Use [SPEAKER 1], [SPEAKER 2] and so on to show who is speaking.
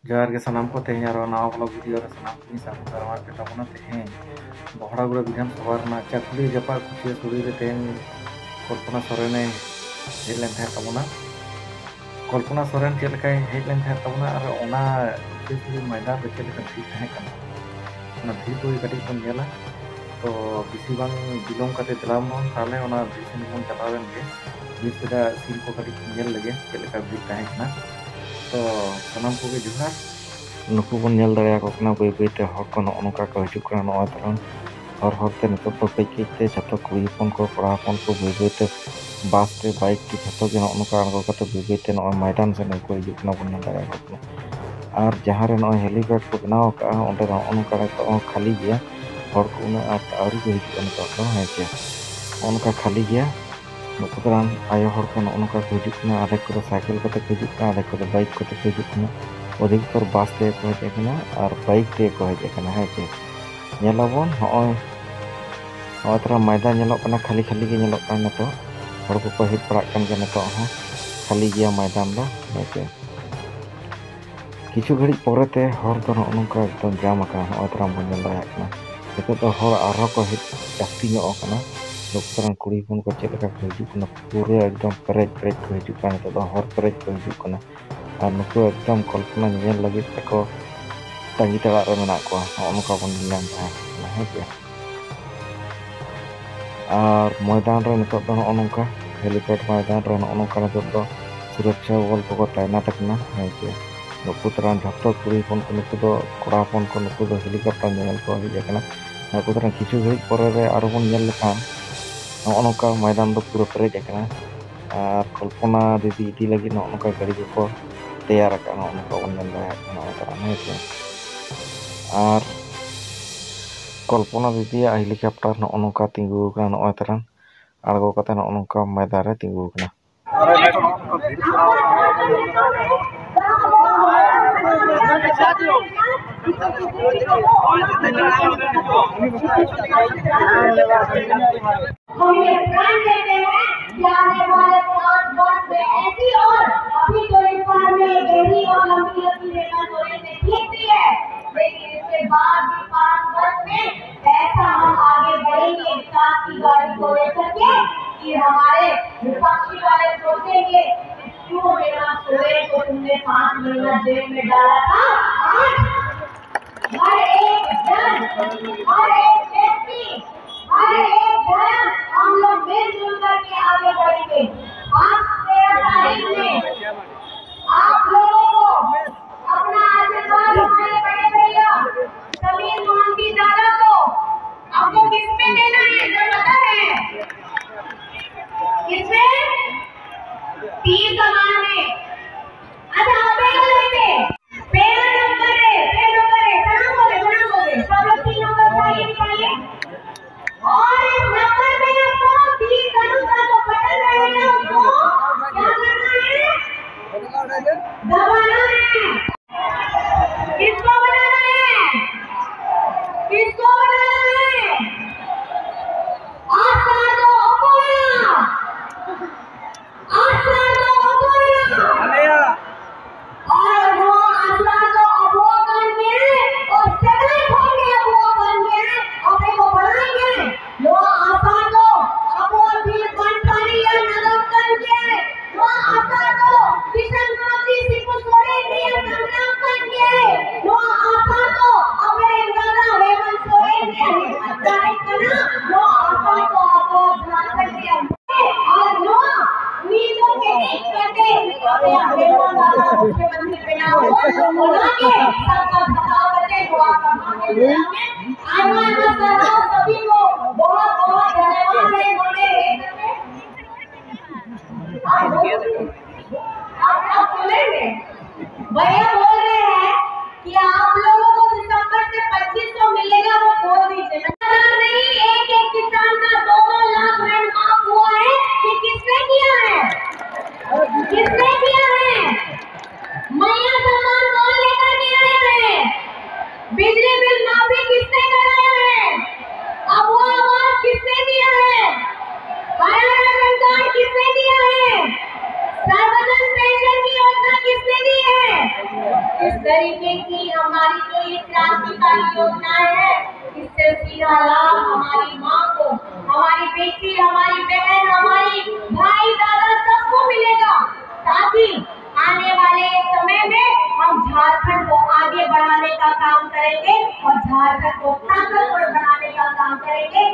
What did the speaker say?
[SPEAKER 1] जोहार के सानाम को तेज नवा ब्लॉग वीडियो सानाम को साब करवार के तबना तेज बहड़ागुड़ा विधानसभा चाकुली जपा कुचिया सुड़ी रे तेज कल्पना सोरेन हेज लेन तबना कल्पना सोरेन चेक हेज लेन तबना और ओना कुचिया सुड़ी मैदान रे चेक भीड़ तहें भीड़ को कटी बन गया तो बेसि बांग बिलोम करते चलाव ताले ओना भीड़ सेन बन चलावेन गे भीड़ सेदा सीन को कटी नेल लगे चेक भीड़ तहें तो सानाम को जोहार नुकु बन नेल दाड़ा को कना बै बैते हर को नका को हिजुक कना नय तरन हर हरते नितो तो कई कईते जतो कुड़ी हपन को कड़ा हपन को बै बैते बास ते बाइक ते जतो के नका आंगो कते बै बैते नय मैदान से को हिजुक कना बन नेल दाड़ा को और जहां रे नय हेलीपैड को बनाव का ओंडे नका तो खाली गया हर को उना आउरी को हिजुक कना तो हेचे ओनका खाली गया नुकु तरन आयो हर को नका को हिजुक कना आधे को साइकिल कते को हिजुक कना आधे को बाइक कते को हिजुक कना अधिकतर बास ते को हेजना और बाइक ते को हेजना हेचे नेलाबन होय तरा मैदान नेलोक कना खाली खाली गे नेलोक कना तो हर को हेज पड़ाक कन गे नतो हो खाली गया मैदान दो हेचे किछु घड़ी पोरेते हर दो नका एकदम जाम का होय तरा बन नेल दाया कना नितो तो हर आरो को हेज जास्ती नो कना लोकतरन कुड़ी हपन को चेक का हिजुक कना पूरा एकदम पेरेज को हिजुक कना तो हर पेरेज को हिजुक कना और नुकु एकदम कल्पना नेल लगे तको तंगी तड़ा रे मेना को नका बन नेल ताहें हेचे और मैदान रे नितो तो नका हेलीपैड मैदान रे नका नितो तो सुरक्षा बल को तैनात करना हेचे नुकु तरन झतो कुड़ी हपन को नुकु दो कड़ा हपन को नुकु दो हेलीकॉप्टर नेल को हेजना नुकु तरन किछु घड़ी परे रे आरो बन नेल लेखान नका मैदान दो पूरा पेरेज करना और कल्पना दीदी इदी लगी नका गाड़ी को तैयार नका बन नेल दाया हेचे और कल्पना दीदी हेलीकॉप्टर नका तिंगु नय तरन आड़गो कते नका मैदान रे तिंगु कना
[SPEAKER 2] कि हमारे विपक्षी वाले सोचेंगे क्यों मेरा सोरेन को तुमने 5 महीना जेल में डाला था आज हर एक जन हर एक व्यक्ति हर एक धर्म हम लोग मिलजुल करके आगे बढ़ेंगे आज 13 तारीख में आप लोगों को अपना आशीर्वाद हमारे बड़े भैया समीर मोहंती दादा को आपको किसमें देना है जो पता है किसमें तीर कमान में अच्छा आप लेते पेड़ नंबर है कहां बोले सब लोग 3 नंबर चाहिए निकालिए और इस नंबर पे आपको तीर धनुष का जो बटन रहेगा उसको क्या करना है दबाना है किसको बनाना है किसको बनाना है आसानो अपोया आसानो अपोया और वो आसानो अपोया करके और सगाई होंगे अपोया करके अपने को बनाएंगे वो आसानो अपोया भी बनकारी या नगम करके वो आसानो किशन मोदी सिपु सोरे दिया संग्राम करके वो आसानो अपने गाना हेमंत सोरेन के अध्याय करना वो आसानो अपोया करके और नो नींदों के एक करके अपने हेमंत दादा मुख्यमंत्री बना उन्होंने सबका बचाव करते हुआ करना है आईमान सराव सभी को बहुत बहुत धन्यवाद है आप बोलेंगे भैया बोल रहे हैं कि आप लोगों को दिसंबर से 2500 मिलेगा वो बोल दीजिए नहीं एक एक किसान का 2-2 लाख ऋण माफ हुआ है ये किसने किया है मैया सम्मान कौन लेकर के आया है बिजली बिल माफी किसने कराया है अब वो आवाज क्रांतिकारी योजनाएं हैं, इससे सीधा लाभ हमारी माँ को, हमारी बेटी, हमारी बहन, हमारी भाई, दादा सबको मिलेगा, ताकि आने वाले समय में हम झारखंड को आगे बढ़ाने का काम करेंगे और झारखंड को ताकतवर बनाने का काम करेंगे।